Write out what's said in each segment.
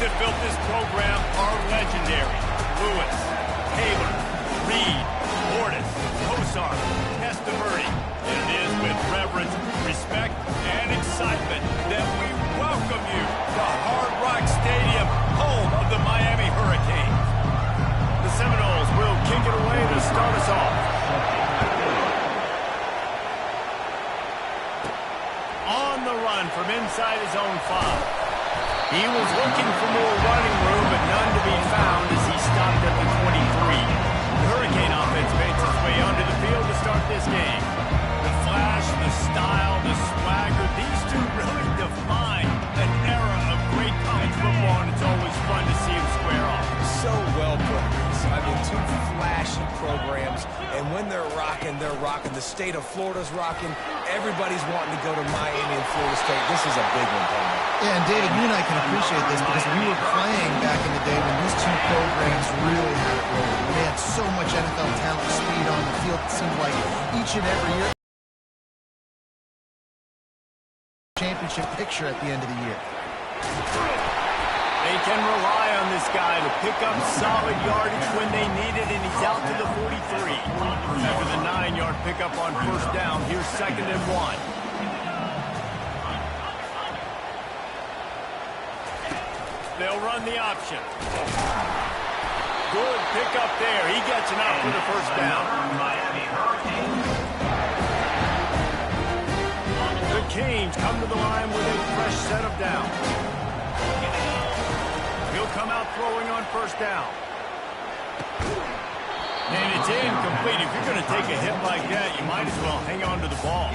that built this program are legendary. Lewis, Taylor, Reed, Mortis, Kosar, Testaverde. And it is with reverence, respect, and excitement that we welcome you to Hard Rock Stadium, home of the Miami Hurricanes. The Seminoles will kick it away to start us off. On the run from inside his own 5. He was looking for more running room, but none to be found as he stopped at the 23. The Hurricane offense makes its way onto the field to start this game. The flash, the style, the swagger, these two really define an era of great college football, and it's always fun to see them square off. So well put, Reese. I mean, two flashy programs, and when they're rocking, they're rocking. The state of Florida's rocking. Everybody's wanting to go to Miami and Florida State. This is a big one, Palmer. Yeah, and David, you and I can appreciate this because we were playing back in the day when these two programs really had it rolling. They had so much NFL talent, speed on the field. It seemed like each and every year. Championship picture at the end of the year. They can rely on this guy to pick up solid yardage when they need it, and he's out to the 43. After the 9-yard pickup on first down, here's 2nd and 1. They'll run the option. Good pickup there. He gets enough for the first down. The Canes come to the line with a fresh set of downs. He'll come out throwing on first down. And it's incomplete. If you're going to take a hit like that, you might as well hang on to the ball.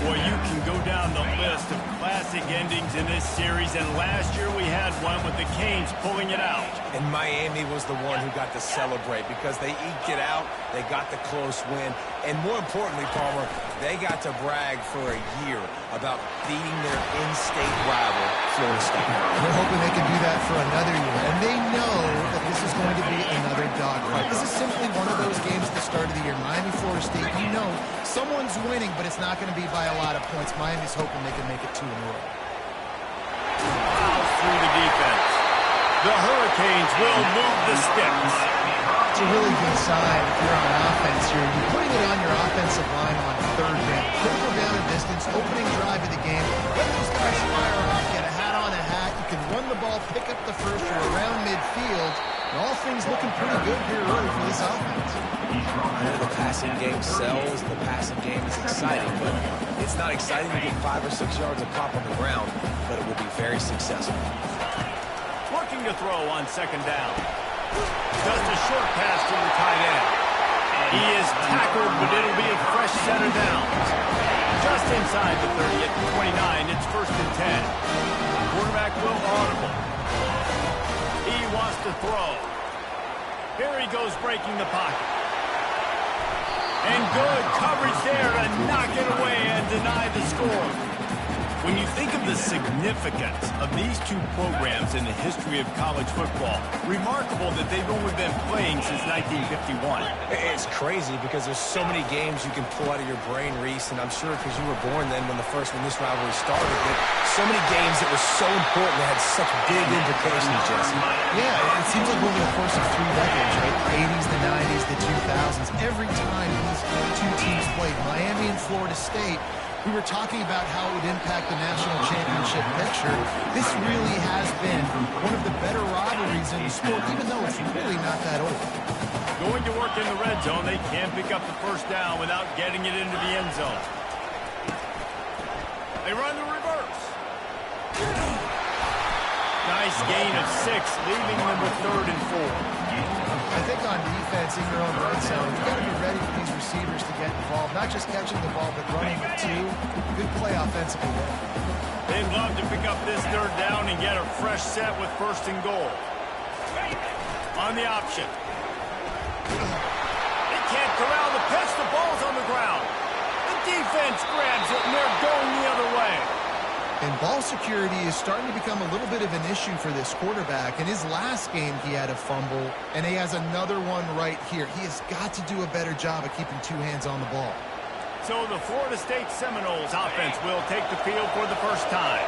Boy, you can go down the list of classic endings in this series, and last year we had one with the Canes pulling it out. And Miami was the one who got to celebrate because they eked it out, they got the close win, and more importantly, Palmer, they got to brag for a year about beating their in-state rival, Florida State. They're hoping they can do that for another year, and they know that this is going to be another dogfight. This is simply one of those games at the start of the year. Miami, Florida State, you know, someone's winning, but it's not going to be by a lot of points. Miami's hoping they can make it 2 in a row. Through the defense. The Hurricanes will move the sticks. It's a really good sign if you're on offense here. You're putting it on your offensive line on 3rd down. Critical down and distance, opening drive of the game. Let those guys fire off, get a hat on a hat. You can run the ball, pick up the first. You're around midfield. And all things looking pretty good here early for this offense. I know the passing game sells, the passing game is exciting, but it's not exciting to get 5 or 6 yards of pop on the ground, but it will be very successful. Looking to throw on 2nd down. Just a short pass to the tight end. He is tackled, but it'll be a fresh set of downs. Just inside the 30 at the 29, it's 1st and 10. Quarterback will audible. He wants to throw. Here he goes breaking the pocket. And good coverage there to knock it away and deny the score. When you think of the significance of these two programs in the history of college football, remarkable that they've only been playing since 1951. It's crazy because there's so many games you can pull out of your brain, Reese, and I'm sure because you were born then when this rivalry started, but so many games that were so important that had such big implications, Jesse. Yeah, it seems like over the course of 3 decades, right? The 80s, the 90s, the 2000s, every time these two teams played, Miami and Florida State, we were talking about how it would impact the national championship picture. This really has been one of the better rivalries in the sport, even though it's really not that old. Going to work in the red zone, they can't pick up the first down without getting it into the end zone. They run the reverse. Nice gain of 6, leaving them with 3rd and 4. I think on defense in your own red zone, you got to be ready for these receivers to get involved. Not just catching the ball, but running it too. Good play offensively there. They'd love to pick up this 3rd down and get a fresh set with 1st and goal. On the option. They can't corral the pitch. The ball's on the ground. The defense grabs it, and they're going the other way. And ball security is starting to become a little bit of an issue for this quarterback. In his last game, he had a fumble, and he has another one right here. He has got to do a better job of keeping 2 hands on the ball. So the Florida State Seminoles offense will take the field for the first time.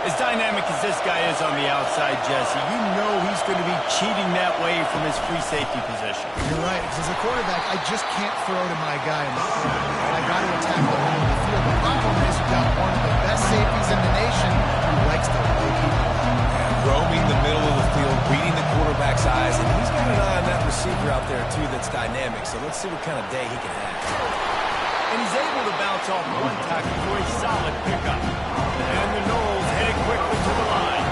As dynamic as this guy is on the outside, Jesse, you know he's going to be cheating that way from his free safety position. You're right, because as a quarterback, I just can't throw to my guy in the field. I got to attack the middle of the field. The problem is you've got one of the best safeties in the nation who likes to play people out. Roaming the middle of the field, reading the quarterback's eyes, and he's got an eye on that receiver out there, too, that's dynamic. So let's see what kind of day he can have. And he's able to bounce off one tackle for a solid pickup. And the Knowles headed quickly to the line.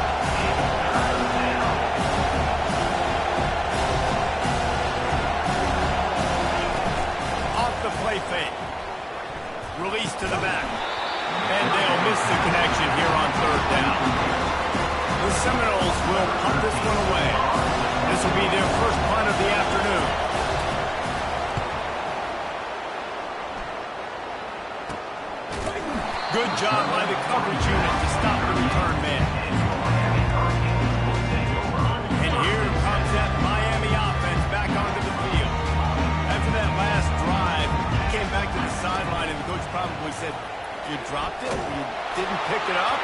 Off the play fake. Release to the back. And they'll miss the connection here on third down. The Seminoles will punt this one away. This will be their first punt of the afternoon. Good job by the coverage unit to stop the return man. And here comes that Miami offense back onto the field. After that last drive, he came back to the sideline, and the coach probably said, "You dropped it? You didn't pick it up?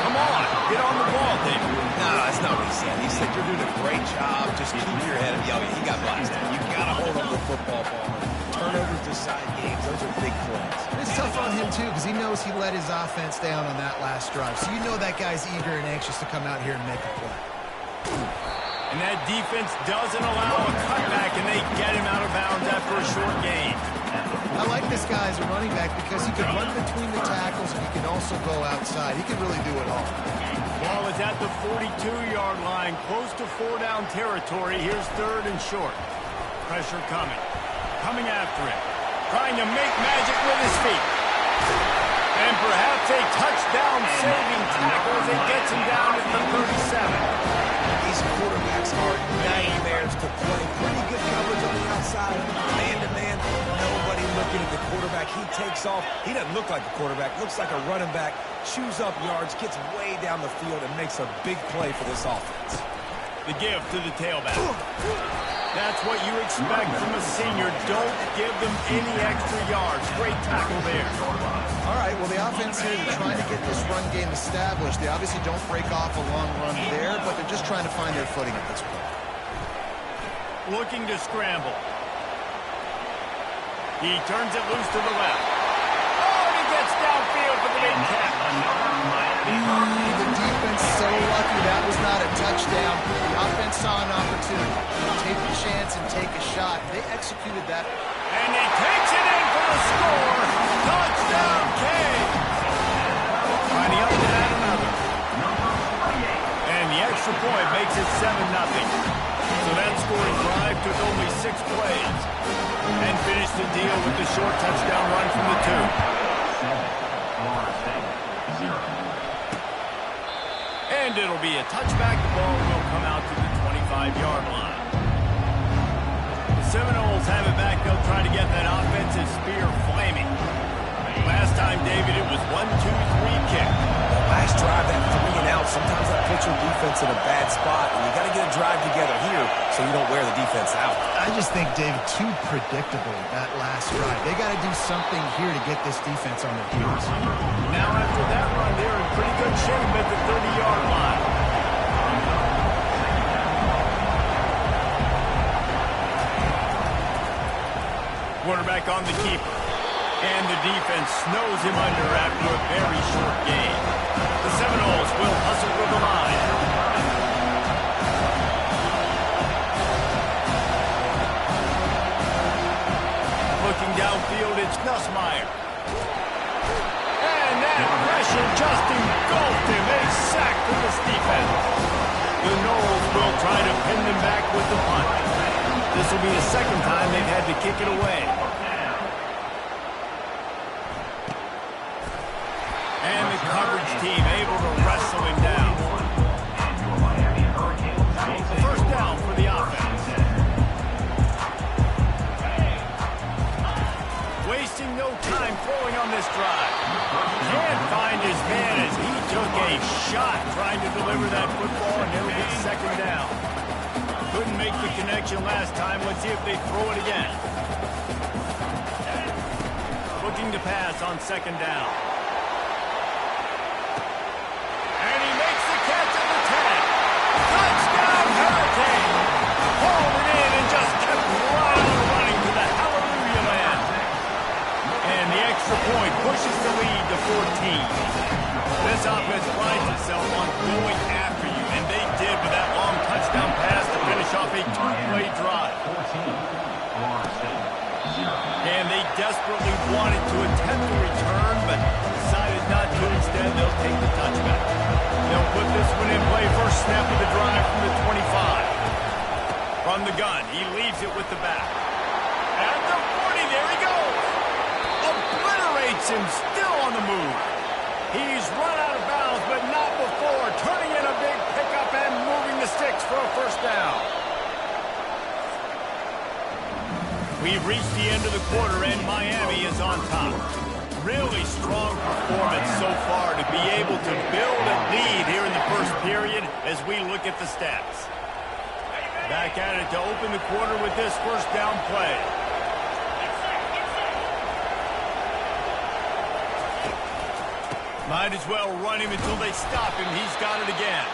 Come on, get on the ball, David." No, that's not what he said. He said, "You're doing a great job. Just keep your head up." Yo, he got blasted. You got to hold on to the football, Palmer. Turnovers decide games. Those are big plays. It's tough on him, too, because he knows he let his offense down on that last drive. So you know that guy's eager and anxious to come out here and make a play. And that defense doesn't allow a cutback, and they get him out of bounds after a short gain. I like this guy as a running back because he can run between the tackles and he can also go outside. He can really do it all. Ball is at the 42-yard line, close to 4-down territory. Here's third and short. Pressure coming. Coming after it. Trying to make magic with his feet. And perhaps a touchdown-saving tackle as it gets him down at the 37. These quarterbacks are nightmares to play. Pretty good coverage on the outside. Man-to-man, nobody looking at the quarterback. He takes off. He doesn't look like a quarterback. Looks like a running back. Chews up yards, gets way down the field, and makes a big play for this offense. The give to the tailback. That's what you expect from a senior. Don't give them any extra yards. Great tackle there. All right, well, the offense here, they're trying to get this run game established. They obviously don't break off a long run there, but they're just trying to find their footing at this point. Looking to scramble. He turns it loose to the left. Oh, and he gets downfield for the big catch. The defense so lucky that was not a touchdown. The offense saw an opportunity. Take the chance and take a shot. They executed that. And he takes it in for the score. Touchdown, King. Trying up to add another. And the extra point makes it 7-0. So that scoring drive took only 6 plays. And finished the deal with the short touchdown run from the 2. And it'll be a touchback. The ball will come out to the 25-yard line. The Seminoles have it back. They'll try to get that offensive spear flaming. Last time, David, it was 1-2-3 kick. Last drive, that 3 and out. Sometimes that puts your defense in a bad spot, and you got to get a drive together here so you don't wear the defense out. I just think, David, too predictable that last drive. They got to do something here to get this defense on their heels. Now after that run, they're in pretty good shape at the 30-yard line. Quarterback on the keeper. And the defense snows him under after a very short gain. The Seminoles will hustle for the line. Looking downfield, it's Nussmeier. And that pressure just engulfed him. A sack for this defense. The Knowles will try to pin them back with the punt. This will be the second time they've had to kick it away. And the coverage team able to wrestle him down. First down for the offense. Wasting no time throwing on this drive. Can't find his man as he took a shot trying to deliver that football, and it'll be second down. Couldn't make the connection last time. Let's see if they throw it again. Looking to pass on second down. And he offense prides itself on going after you, and they did with that long touchdown pass to finish off a two-play drive. And they desperately wanted to attempt a return, but decided not to. Instead, they'll take the touchback. They'll put this one in play. First snap of the drive from the 25. From the gun, he leaves it with the back. At the 40, there he goes. Obliterates him, still on the move. He's run out of bounds, but not before. Turning in a big pickup and moving the sticks for a first down. We've reached the end of the quarter, and Miami is on top. Really strong performance so far to be able to build a lead here in the first period as we look at the stats. Back at it to open the quarter with this first down play. Might as well run him until they stop him. He's got it again.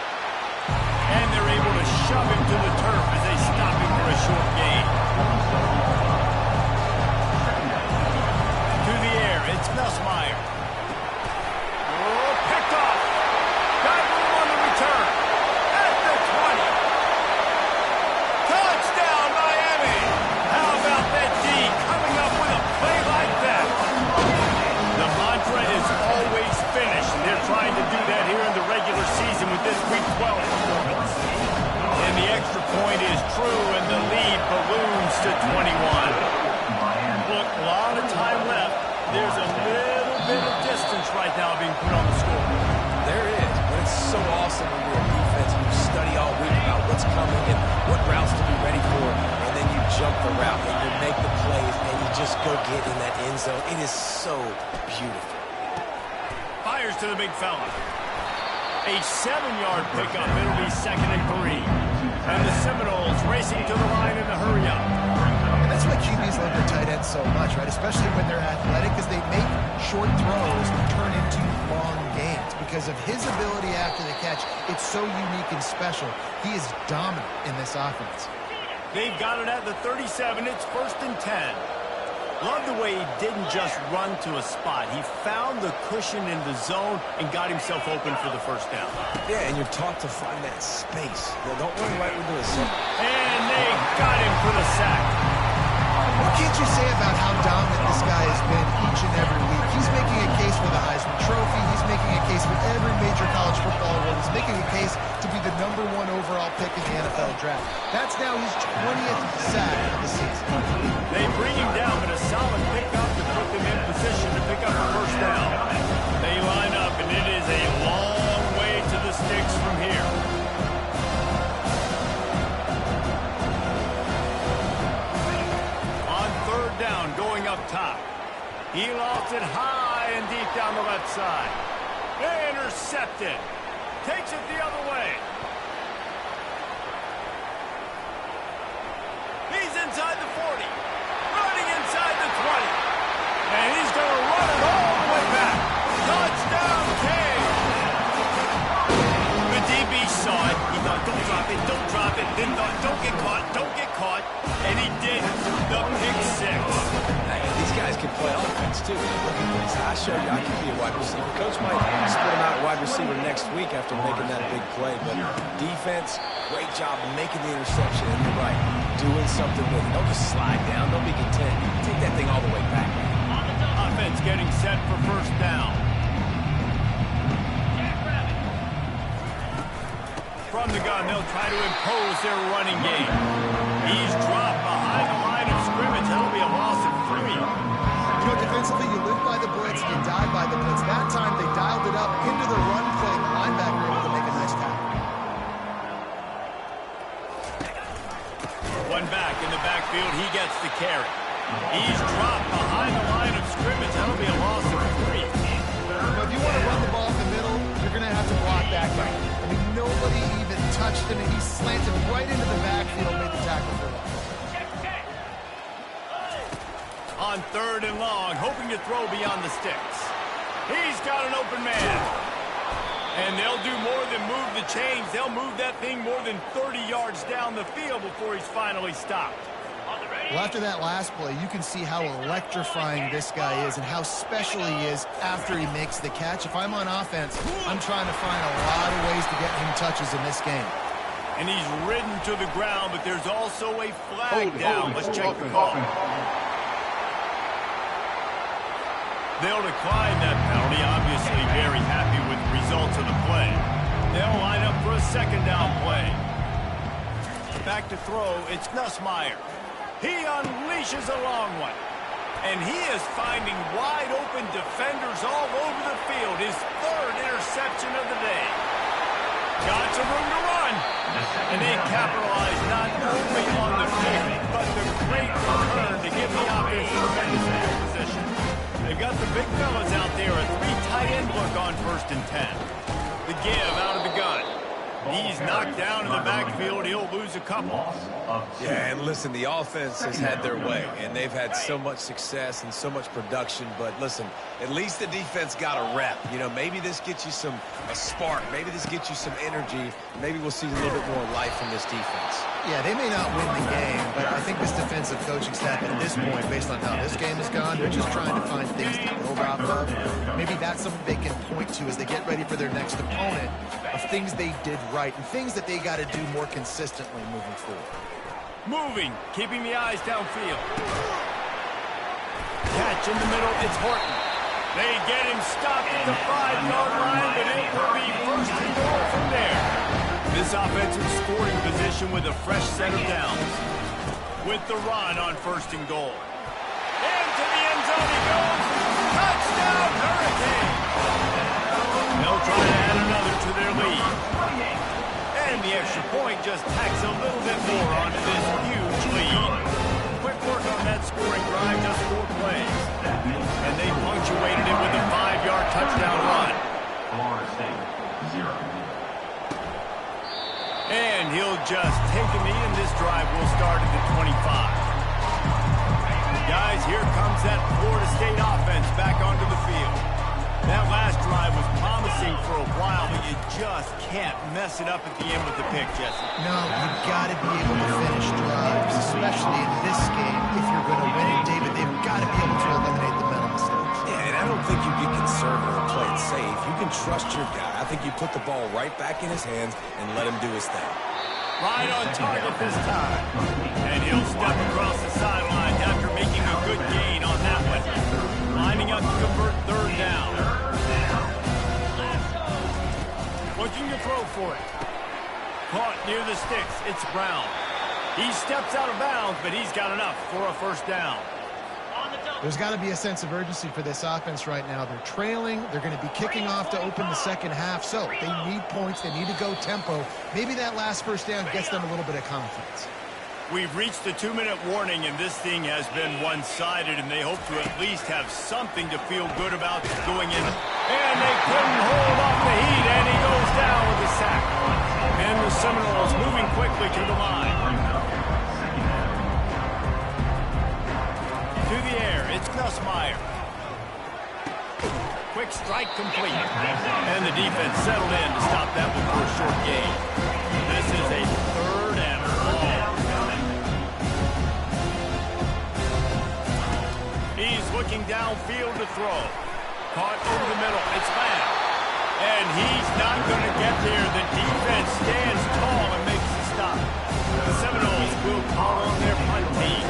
And they're able to shove him to the turf as they stop him for a short gain. To the air, it's Nussmeier. Oh, picked off. Got room on the return. At the 20. Touchdown, Miami. How about that D coming up with a play like that? The mantra is always finish, and they're trying to do that here in the regular season with this Week 12 performance. And the extra point is true, and the lead balloons to 21. Look, a lot of time left. There's a little bit of distance right now being put on the score. There is, but it's so awesome when you're a defense and you study all week about what's coming and what routes to be ready for, and then you jump the route and you make the plays and you just go get in that end zone. It is so beautiful. Fires to the big fella. A 7-yard pickup. It'll be 2nd and 3. And the Seminoles racing to the line in the hurry-up. That's why QBs love their tight ends so much, right? Especially when they're athletic, because they make short throws turn into long gains. Because of his ability after the catch, it's so unique and special. He is dominant in this offense. They've got it at the 37. It's 1st and 10. Love the way he didn't just run to a spot. He found the cushion in the zone and got himself open for the first down. Yeah, and you're taught to find that space. Now, don't run right into the center. And they got him for the sack. What can't you say about how dominant this guy has been each and every week? He's making a case for the Heisman Trophy. He's making a case for every major college football award. He's making a case to be the #1 overall pick in the NFL draft. That's now his 20th sack of the season. They bring him down, but a solid pickup to put them in position to pick up a first down. They line up, and it is a long way to the sticks from here. On 3rd down, going up top. He lofts it high and deep down the left side. They intercept it. Takes it the other way. He's inside the 40. Running inside the 20. And he's going to run it all the way back. Touchdown, King. The DB saw it. He thought, don't drop it, don't drop it. Then thought, don't get caught, don't get caught. And he did. The pick 6. Hey, these guys can play offense, too. Look at this. I show you I can be a wide receiver. Coach might split him out wide receiver next week after making that big play. But defense, great job of making the interception. And you're right, doing something with it. Don't just slide down. Don't be content. Take that thing all the way back. Offense getting set for first down. From the gun, they'll try to impose their running game. He's dropped behind the line of scrimmage. That'll be a loss of 3. You know, defensively, you live by the blitz, you die by the blitz. That time, they dialed it up into the run play. The linebacker able to make a nice tackle. One back in the backfield. He gets the carry. He's dropped behind the line of scrimmage. That'll be a loss of 3. Now, if you want to run the ball in the middle, you're going to have to block that guy. I mean, nobody even touched him, and he slanted right into the backfield, made the tackle for him. On 3rd and long, hoping to throw beyond the sticks. He's got an open man. And they'll do more than move the chains. They'll move that thing more than 30 yards down the field before he's finally stopped. Well, after that last play, you can see how electrifying this guy is and how special he is after he makes the catch. If I'm on offense, I'm trying to find a lot of ways to get him touches in this game. And he's ridden to the ground, but there's also a flag down. Let's check the call. They'll decline that penalty, obviously very happy with the results of the play. They'll line up for a second down play. Back to throw, it's Ncaa. He unleashes a long one. And he is finding wide-open defenders all over the field. His third interception of the day. Got some room to run. And they capitalize not only on the kick, but the great return to give the offense tremendous field position. They've got the big fellas out there, a 3 tight end look on 1st and 10. The give out of the gun. He's knocked down in the backfield. He'll lose a couple. Yeah, and listen, the offense has had their way, and they've had so much success and so much production. But listen, at least the defense got a rep. You know, maybe this gets you a spark. Maybe this gets you some energy. Maybe we'll see a little bit more life from this defense. Yeah, they may not win the game, but I think this defensive coaching staff at this point, based on how this game has gone, they're just trying to find things to build off of. Maybe that's something they can point to as they get ready for their next opponent of things they did right and things that they got to do more consistently moving forward. Moving, keeping the eyes downfield. Catch in the middle, it's Horton. They get him stopped at the 5-yard line, but it will be 1st and goal from there. This offensive scoring position with a fresh set of downs. With the run on 1st and goal. Into the end zone he goes. Touchdown, Hurricane. They'll try to add another to their lead. And the extra point just tacks a little bit more onto this huge lead. Quick work on that scoring drive, just 4 plays. And they punctuated it with a 5-yard touchdown run. Florida State, 0. And he'll just take a knee, and this drive will start at the 25. Guys, here comes that Florida State offense back onto the field. That last drive was promising for a while, but you just can't mess it up at the end with the pick, Jesse. No, you've got to be able to finish drives, especially in this game. If you're going to win it, David, they've got to be able to eliminate the mental mistakes. Yeah, and I don't think you get conservative or play it safe. You can trust your guy. I think you put the ball right back in his hands and let him do his thing. Right on target this time. And he'll step across the sidelines after making a good gain on that one. Lining up to convert 3rd down. Looking to throw for it. Caught near the sticks. It's Brown. He steps out of bounds, but he's got enough for a 1st down. There's got to be a sense of urgency for this offense right now. They're trailing. They're going to be kicking off to open the second half. So they need points. They need to go tempo. Maybe that last 1st down gets them a little bit of confidence. We've reached the 2-minute warning, and this thing has been one-sided, and they hope to at least have something to feel good about going in. And they couldn't hold off the heat, and he goes down with a sack. And the Seminoles moving quickly to the line. To the air, it's Ncaa. Quick strike complete. And the defense settled in to stop that one for a short gain. This is a 3rd and long. He's looking downfield to throw. Caught over the middle. It's Lamb. And he's not going to get there. The defense stands tall and makes the stop. The Seminoles will call on their punt team.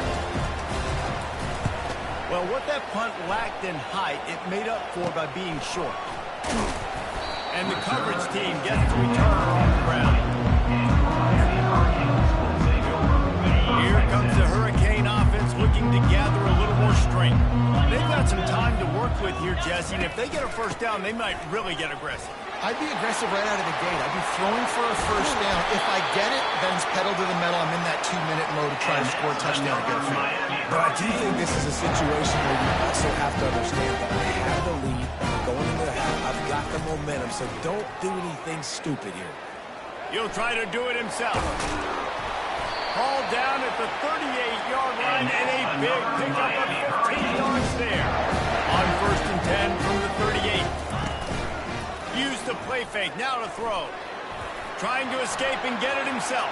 Well, what that punt lacked in height, it made up for by being short. And the coverage team gets the returner on the ground. Here comes the Hurricane offense looking to gather a little more strength. They've got some time to work with here, Jesse, and if they get a 1st down, they might really get aggressive. I'd be aggressive right out of the gate. I'd be throwing for a 1st down. If I get it, then it's pedal to the metal. I'm in that 2-minute mode to try to score a touchdown and get a field. But I do think this is a situation where you also have to understand that I have the lead going into the half. I've got the momentum, so don't do anything stupid here. He'll try to do it himself. Hauled down at the 38-yard line, and a big pickup of 15 yards there. On 1st and 10 from the 38. Used the play fake, now to throw. Trying to escape and get it himself.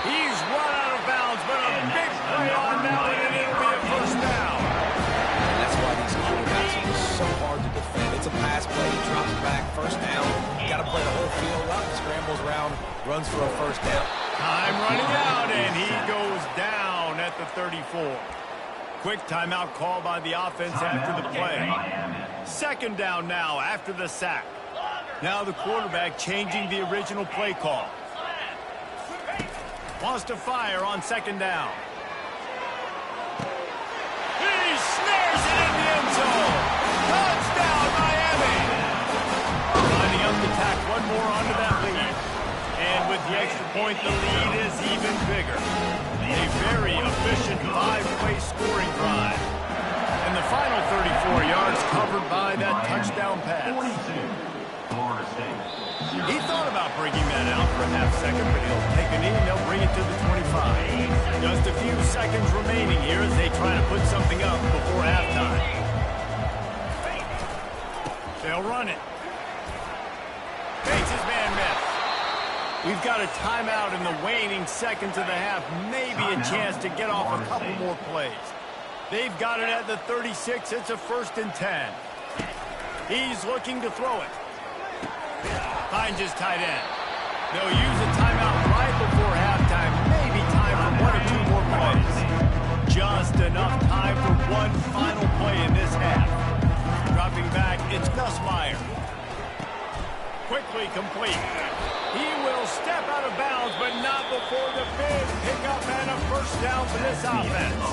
He's run out of bounds, but a big play on that one, and it'll be a first down. And that's why these quarterbacks are just so hard to defend. It's a pass play, he drops back, first down. Got to play the whole field up, scrambles around, runs for a first down. Time running out, and he goes down at the 34. Quick timeout call by the offense after the play. Second down now after the sack. Now the quarterback changing the original play call. Wants to fire on second down. He snares it in the end zone. Touchdown, Miami. Lining up to tack one more onto that lead. And with the extra point, the lead is even bigger. A very efficient five-play scoring drive. And the final 34 yards covered by that touchdown pass. 42, Florida State. He thought about bringing that out for a half second, but he'll take a knee and they'll bring it to the 25. Just a few seconds remaining here as they try to put something up before halftime. They'll run it. Fakes his man miss. We've got a timeout in the waning seconds of the half. Maybe a chance to get off a couple more plays. They've got it at the 36. It's a 1st and 10. He's looking to throw it. Finds his tight end. They'll use a timeout right before halftime. Maybe time for one or two more plays. Just enough time for one final play in this half. Dropping back, it's Gus Meyer. Quickly complete. He will step out of bounds, but not before the big pickup and a first down for this offense.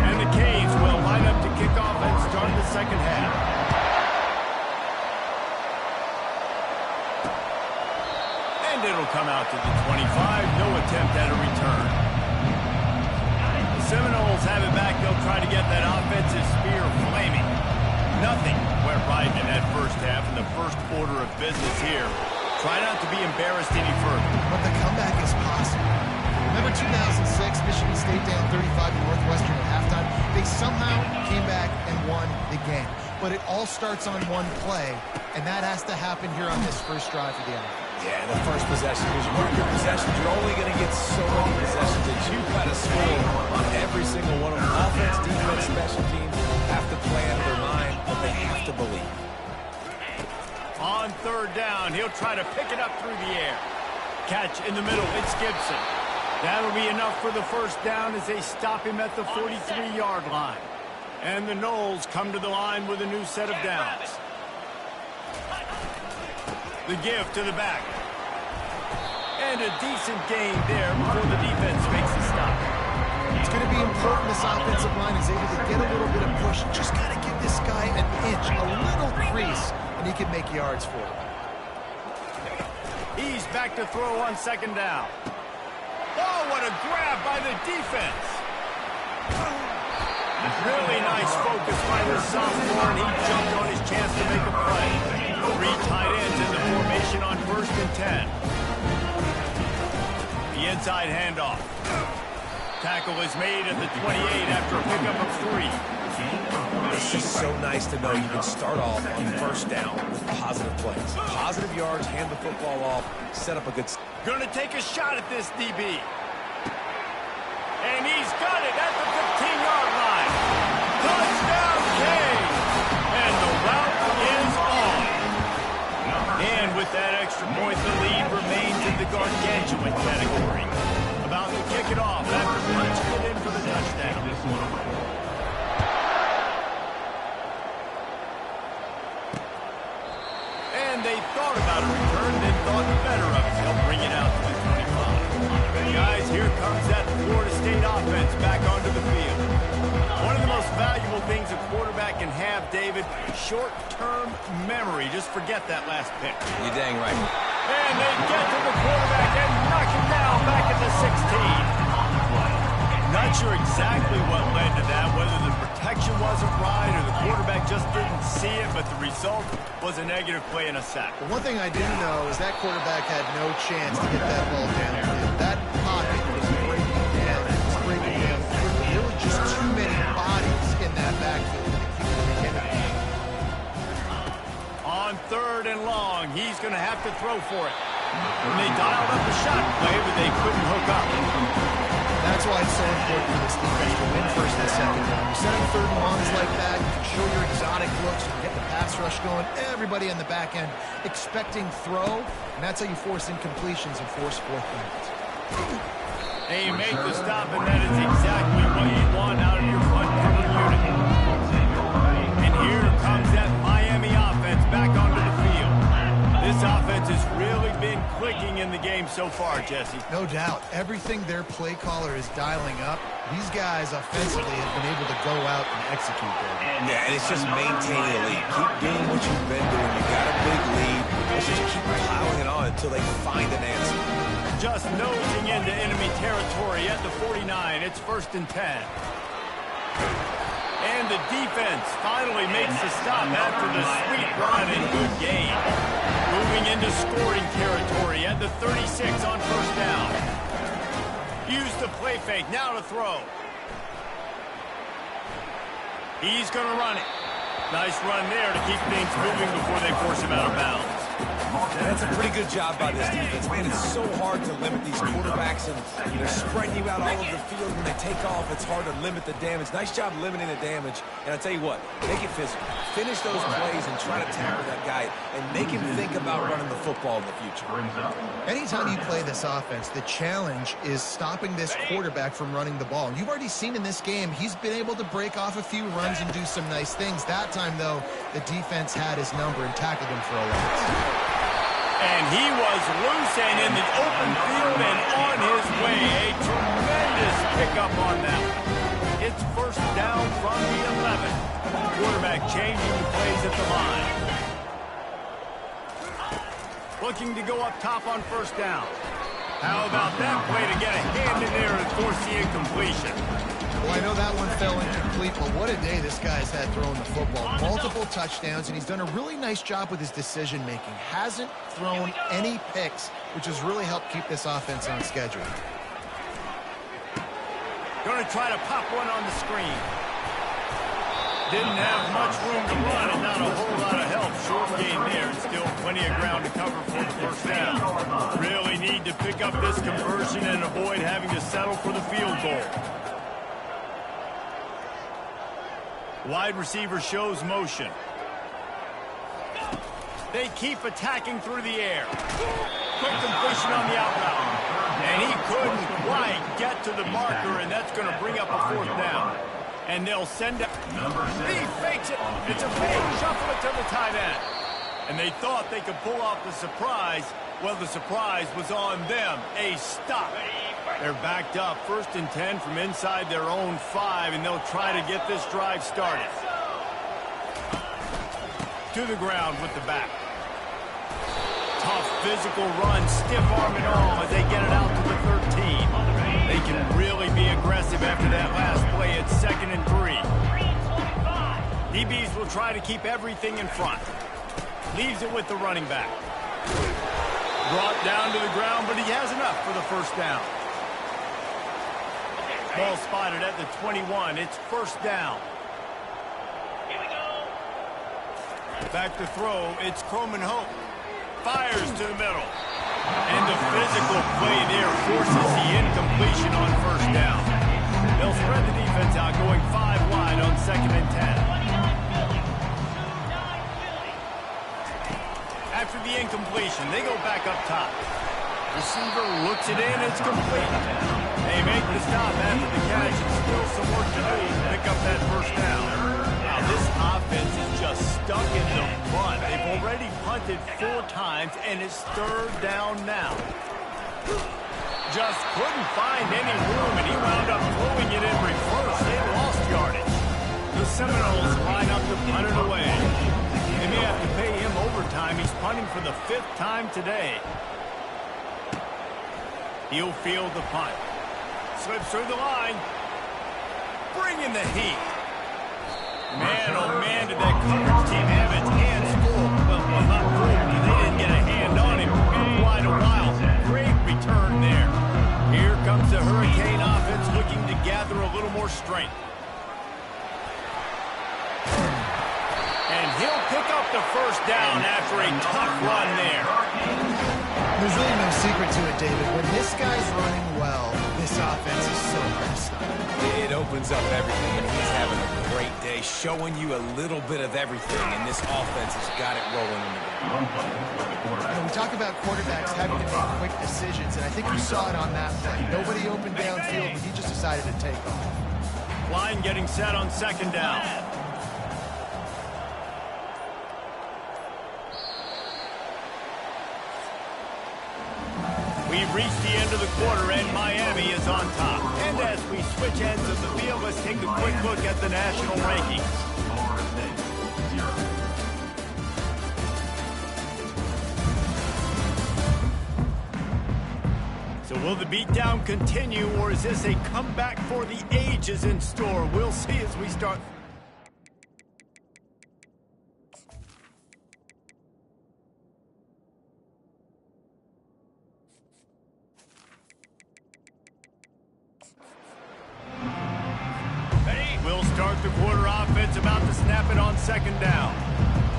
And the Canes will line up to kick off and start the second half. And it'll come out to the 25. No attempt at a return. The Seminoles have it back. They'll try to get that offensive spear flaming. Nothing went right in that first half in the first order of business here. Try not to be embarrassed any further. But the comeback is possible. Remember 2006, Michigan State down 35 to Northwestern at halftime? They somehow came back and won the game. But it all starts on one play, and that has to happen here on this first drive for the offense. Yeah, the first possession, because you mark your possessions, you're only going to get so many possessions that you've got to score on every single one of them. Offense, defense, special teams have to play out of their mind, but they have to believe. On third down, he'll try to pick it up through the air. Catch in the middle, it's Gibson. That'll be enough for the first down as they stop him at the 43-yard line. And the Noles come to the line with a new set of downs. The give to the back. And a decent gain there before the defense makes the stop. It's going to be important this offensive line is able to get a little bit of push. Just got to give this guy an inch, a little crease, and he can make yards for it. He's back to throw on second down. Oh, what a grab by the defense. Really nice focus by the sophomore, and he jumped on his chance to make a play. 3 tight ends in the formation on 1st and 10. The inside handoff. Tackle is made at the 28 after a pickup of 3. It's just so nice to know you can start off on first down with positive plays. Positive yards, hand the football off, set up a good... Gonna take a shot at this DB. And he's got it at the 15-yard line. Touchdown, Canes! And the route is on. And with that extra point, the lead remains in the gargantuan category. About to kick it off after punching it in for the touchdown. And they thought about a return, then thought better of it. They'll bring it out to the 25. Guys, here comes that Florida State offense back onto the field. One of the most valuable things a quarterback can have, David, short-term memory. Just forget that last pick. You're dang right. And they get to the quarterback and knock him down back at the 16. Not sure exactly what led to that, whether the protection wasn't right or the quarterback just didn't see it, but the result was a negative play and a sack. The one thing I do know is that quarterback had no chance to get that ball down. That pocket was breaking down. It was breaking down. There were just too many bodies in that backfield to keep them in. On 3rd and long, he's going to have to throw for it. And they dialed up the shot play, but they couldn't hook up. That's why it's so important for this defense to win first and second down. You set up third and longs like that, you can show your exotic looks, you can get the pass rush going, everybody on the back end expecting throw, and that's how you force incompletions and force fourth downs. They make the stop, and that is exactly what you want out of your front cover unit. And here comes that Miami offense back onto the field. This offense has really been clicking in the game so far, Jesse. No doubt. Everything their play caller is dialing up, these guys offensively have been able to go out and execute there. Yeah, and it's just maintaining the lead. Keep doing what you've been doing. You got a big lead. Let's just keep piling it on until they find an answer. Just nosing into enemy territory at the 49. It's 1st and 10. And the defense finally makes the stop after the sweet run and good game. Moving into scoring territory at the 36 on 1st down. Use the play fake, now to throw. He's going to run it. Nice run there to keep things moving before they force him out of bounds. That's a pretty good job by this defense. Man, it's so hard to limit these quarterbacks, and they're spreading you out all over the field. When they take off, it's hard to limit the damage. Nice job limiting the damage. And I tell you what, make it physical. Finish those plays and try to tackle that guy and make him think about running the football in the future. Anytime you play this offense, the challenge is stopping this quarterback from running the ball. And you've already seen in this game, he's been able to break off a few runs and do some nice things. That time, though, the defense had his number and tackled him for a loss. And he was loose and in the open field and on his way. A tremendous pickup on that one. It's 1st down from the 11. Quarterback changing the plays at the line. Looking to go up top on 1st down. How about that play to get a hand in there and force the incompletion? Well, I know that one fell incomplete, but what a day this guy's had throwing the football. Multiple touchdowns, and he's done a really nice job with his decision-making. Hasn't thrown any picks, which has really helped keep this offense on schedule. Going to try to pop one on the screen. Didn't have much room to run and not a whole lot of help. Short gain there, and still plenty of ground to cover for the 1st down. Really need to pick up this conversion and avoid having to settle for the field goal. Wide receiver shows motion. They keep attacking through the air. Quick completion on the out route. And he couldn't quite get to the marker, and that's going to bring up a 4th down. And they'll send it. He fakes it. It's a fake. Shuffle it to the tight end. And they thought they could pull off the surprise. Well, the surprise was on them. A stop. They're backed up. 1st and 10 from inside their own 5, and they'll try to get this drive started. To the ground with the back. Tough physical run, stiff arm and all as they get it out to the 13. They can really be aggressive after that last play. It's 2nd and 3. DBs will try to keep everything in front. Leaves it with the running back. Brought down to the ground, but he has enough for the 1st down. Ball spotted at the 21. It's 1st down. Here we go. Back to throw. It's Croman Hope. Fires to the middle. And the physical play there forces the incompletion on 1st down. They'll spread the defense out, going 5 wide on 2nd and 10. After the incompletion, they go back up top. Receiver looks it in. It's complete. They make the stop after the catch, and still some work to do to pick up that 1st down. Now, this offense is just stuck in the punt. They've already punted 4 times, and it's 3rd down now. Just couldn't find any room, and he wound up throwing it in reverse. They lost yardage. The Seminoles line up to punt it away. They may have to pay him overtime. He's punting for the 5th time today. He'll field the punt. Slips through the line. Bringing the heat. Man, oh man, did that coverage team have its hands full. Well, not full, because they didn't get a hand on him for quite a while. Great return there. Here comes the Hurricane offense looking to gather a little more strength. And he'll pick up the 1st down after a tough run there. There's really no secret to it, David. When this guy's running well, this offense is so hard to stop. It opens up everything, and he's having a great day, showing you a little bit of everything, and this offense has got it rolling in the game. We talk about quarterbacks having to make quick decisions, and I think you saw it on that play. Nobody opened downfield, but he just decided to take off. Line getting set on second down. We've reached the end of the quarter, and Miami is on top. And as we switch ends of the field, let's take a quick look at the national rankings. So will the beatdown continue, or is this a comeback for the ages in store? We'll see as we start. We'll start the quarter offense, about to snap it on second down.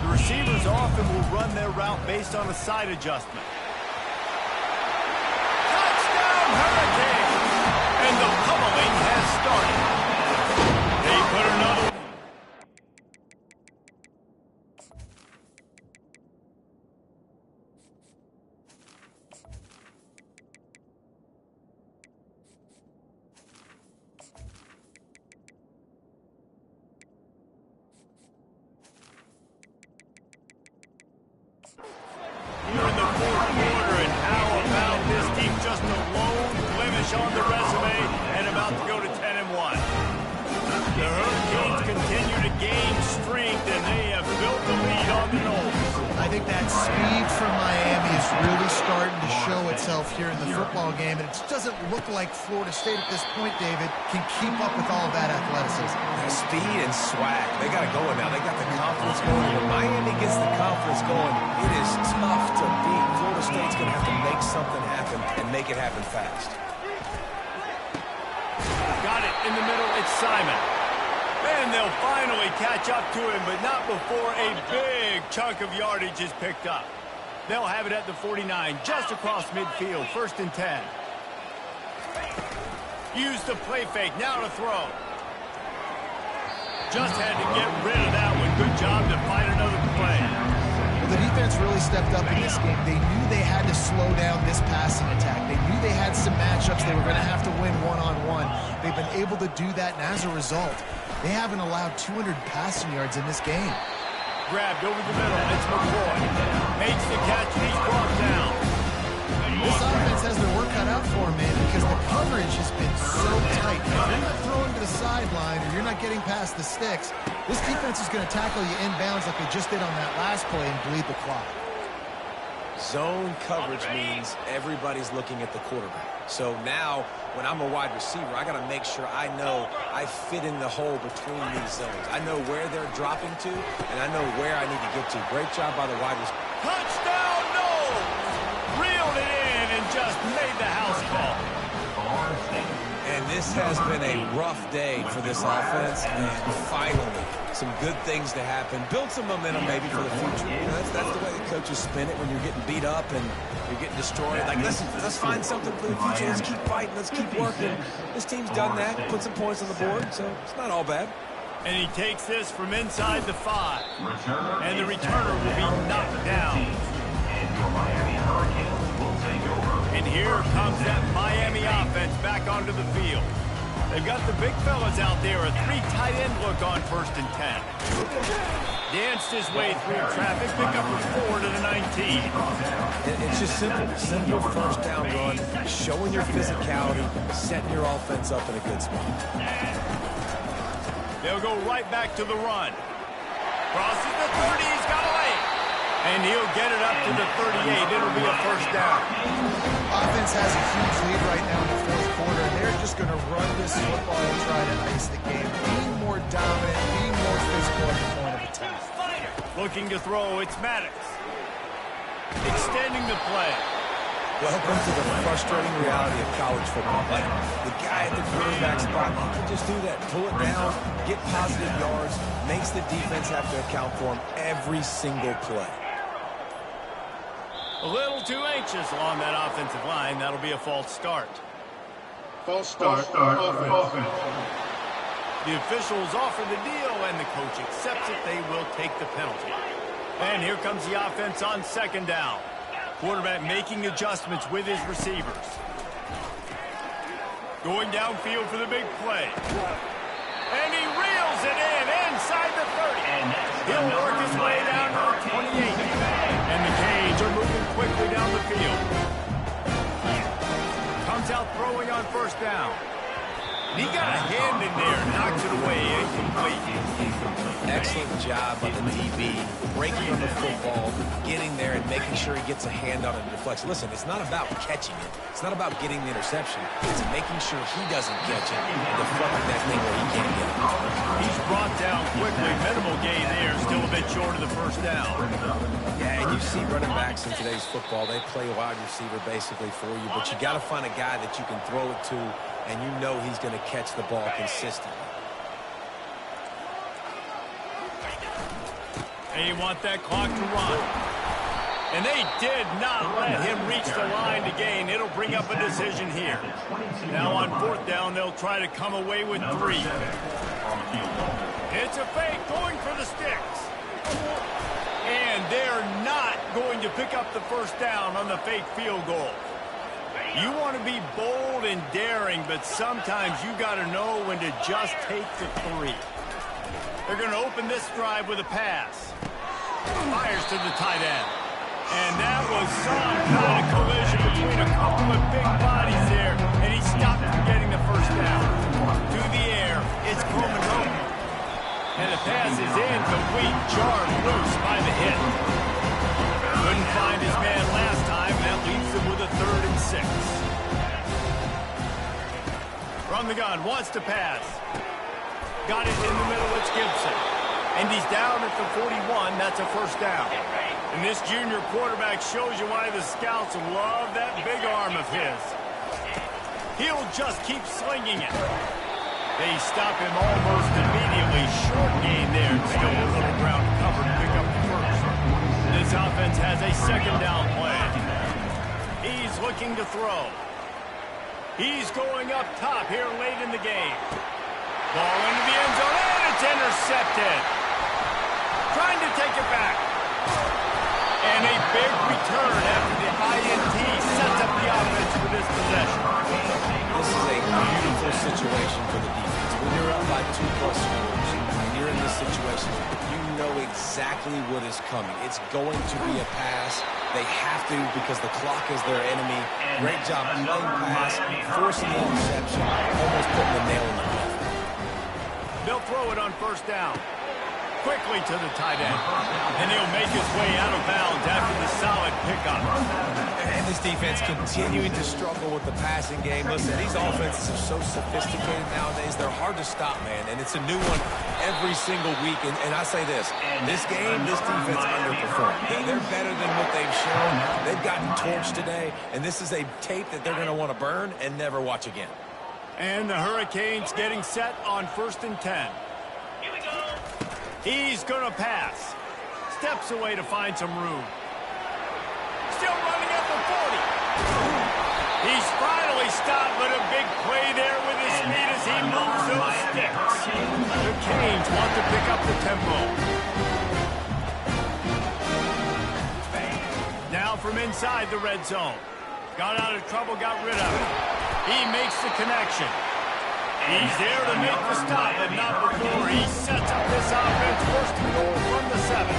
The receivers often will run their route based on a side adjustment. Touchdown Hurricanes! And the pummeling has started. They put another... Here in the fourth quarter, and how about this team? Just a lone blemish on the resume and about to go to 10-1. The Hurricanes continue to gain strength, and they have built the lead on the Knolls. I think that speed from Miami is really starting to show itself here in the football game, and it just doesn't look like Florida State at this point, David, can keep up with all of that athleticism. Speed and swag, they got it going now. They got the confidence going. When Miami gets the confidence going, it is tough to beat. Florida State's going to have to make something happen and make it happen fast. Got it in the middle. It's Simon. And they'll finally catch up to him, but not before a big chunk of yardage is picked up. They'll have it at the 49, just across midfield, 1st and 10. Use the play fake, now to throw. Just had to get rid of that one. Good job to find another play. Well, the defense really stepped up in this game. They knew they had to slow down this passing attack. They knew they had some matchups they were going to have to win one-on-one. They've been able to do that, and as a result, they haven't allowed 200 passing yards in this game. Grabbed over the middle. It's McCoy. Makes the catch, and he's brought down. This offense has their work cut out for them, man, because the coverage has been so tight. If you're not throwing to the sideline or you're not getting past the sticks, this defense is going to tackle you inbounds like they just did on that last play and bleed the clock. Zone coverage means everybody's looking at the quarterback. So now, when I'm a wide receiver, I got to make sure I know I fit in the hole between these zones. I know where they're dropping to, and I know where I need to get to. Great job by the wide receiver. Touchdown, Knolls! Reeled it in and just made the house call. And this has been a rough day for this offense, and finally, some good things to happen. Build some momentum maybe for the future. You know, that's the way the coaches spin it when you're getting beat up and you're getting destroyed. Like, let's find something for the future. Let's keep fighting. Let's keep working. This team's done that. Put some points on the board, so it's not all bad. And he takes this from inside the 5. And the returner will be knocked down. And here comes that Miami offense back onto the field. They've got the big fellas out there, a 3 tight end look on 1st and 10. Danced his way through traffic, pick up a 4 to the 19. It's just simple first down run, showing your physicality, setting your offense up in a good spot. They'll go right back to the run. Crosses the 30, he's got away. And he'll get it up to the 38. It'll be a 1st down. Offense has a huge lead right now in the 4th quarter, and they're just going to run this football and try to ice the game. Being more dominant, being more physical at the point of attack. Looking to throw, it's Maddox. Extending the play. Welcome to the frustrating reality of college football. Like, the guy at the quarterback spot, he can just do that. Pull it down, get positive yards, makes the defense have to account for him every single play. A little too anxious along that offensive line. That'll be a false start. False start, offense. The officials offer the deal, and the coach accepts it. They will take the penalty. And here comes the offense on second down. Quarterback making adjustments with his receivers. Going downfield for the big play. And he reels it in inside the 30. He'll work his way down to the 28. And the Canes are moving quickly down the field. Comes out throwing on first down. He got a hand in there, knocks it away, incomplete. Excellent job by the DB, breaking on the football, getting there and making sure he gets a hand on it and deflects. Listen, it's not about catching it. It's not about getting the interception. It's making sure he doesn't catch it and deflecting that thing where he can't get it. He's brought down quickly. Minimal gain there, still a bit short of the first down. Yeah, and you see running backs in today's football, they play wide receiver basically for you, but you got to find a guy that you can throw it to and you know he's going to catch the ball consistently. They want that clock to run. And they did not let him reach the line to gain. It'll bring up a decision here. Now on fourth down, they'll try to come away with 3. It's a fake going for the sticks. And they're not going to pick up the first down on the fake field goal. You want to be bold and daring, but sometimes you got to know when to just take the 3. They're going to open this drive with a pass. Fires to the tight end. And that was some kind of collision between a couple of big bodies there, and he stopped from getting the first down. Through the air, it's Coleman Rowe. And the pass is incomplete, jarred loose by the hit. Couldn't find his man last time, and that leaves him with a 3rd and 6. From the gun, wants to pass. Got it in the middle, it's Gibson. And he's down at the 41, that's a first down. And this junior quarterback shows you why the scouts love that big arm of his. He'll just keep slinging it. They stop him almost immediately. Short gain there. Still a little ground to cover to pick up the first. This offense has a second down play. He's looking to throw. He's going up top here late in the game. Ball into the end zone, and it's intercepted. Trying to take it back. And a big return after the INT sets up the offense for this possession. This is a beautiful situation for the defense. When you're up by 2+ scores and you're in this situation, you know exactly what is coming. It's going to be a pass. They have to because the clock is their enemy. Great job playing pass, forcing the interception, almost putting the nail in the coffin. They'll throw it on first down. Quickly to the tight end. And he'll make his way out of bounds after the solid pickup. And this defense continuing to struggle with the passing game. Listen, these offenses are so sophisticated nowadays. They're hard to stop, man. And it's a new one every single week. And I say this game, this defense underperformed. They're better than what they've shown. They've gotten torched today. And this is a tape that they're going to want to burn and never watch again. And the Hurricanes getting set on 1st and 10. Here we go. He's going to pass. Steps away to find some room. Still running at the 40. He's finally stopped, but a big play there with his speed as he moves those sticks. The Canes want to pick up the tempo. Now from inside the red zone. Got out of trouble, got rid of it. He makes the connection. He's there to make the stop, but not before. He sets up this offense, 1st and goal from the 7.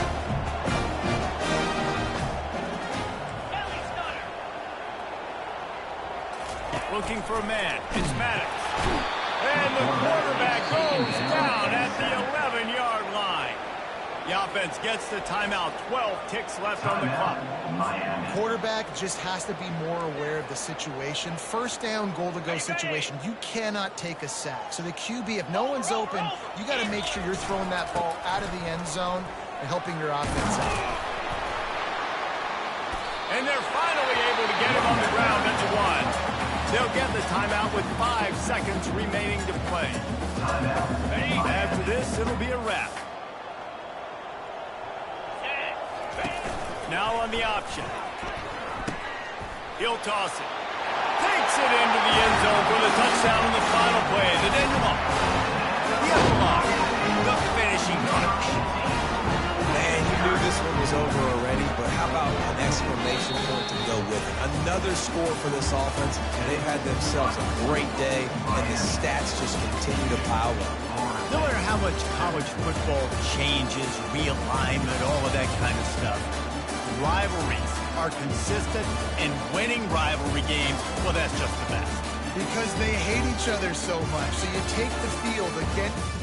Looking for a man. It's Maddox. And the quarterback goes down at the 11-yard line. The offense gets the timeout. 12 ticks left on the clock. Quarterback just has to be more aware of the situation. First down, goal-to-go situation. You cannot take a sack. So the QB, if no one's open, you got to make sure you're throwing that ball out of the end zone and helping your offense out. And they're finally able to get him on the ground at the 1. They'll get the timeout with 5 seconds remaining to play. After this, it'll be a wrap. Now on the option. He'll toss it. Takes it into the end zone for the touchdown on the final play. The denouement. The epilogue. The finishing touch. Man, you knew this one was over already, but how about an exclamation point to go with it? Another score for this offense, and they've had themselves a great day, and the stats just continue to pile up. No matter how much college football changes, realignment, all of that kind of stuff, rivalries are consistent, and winning rivalry games, well, that's just the best. Because they hate each other so much. So you take the field against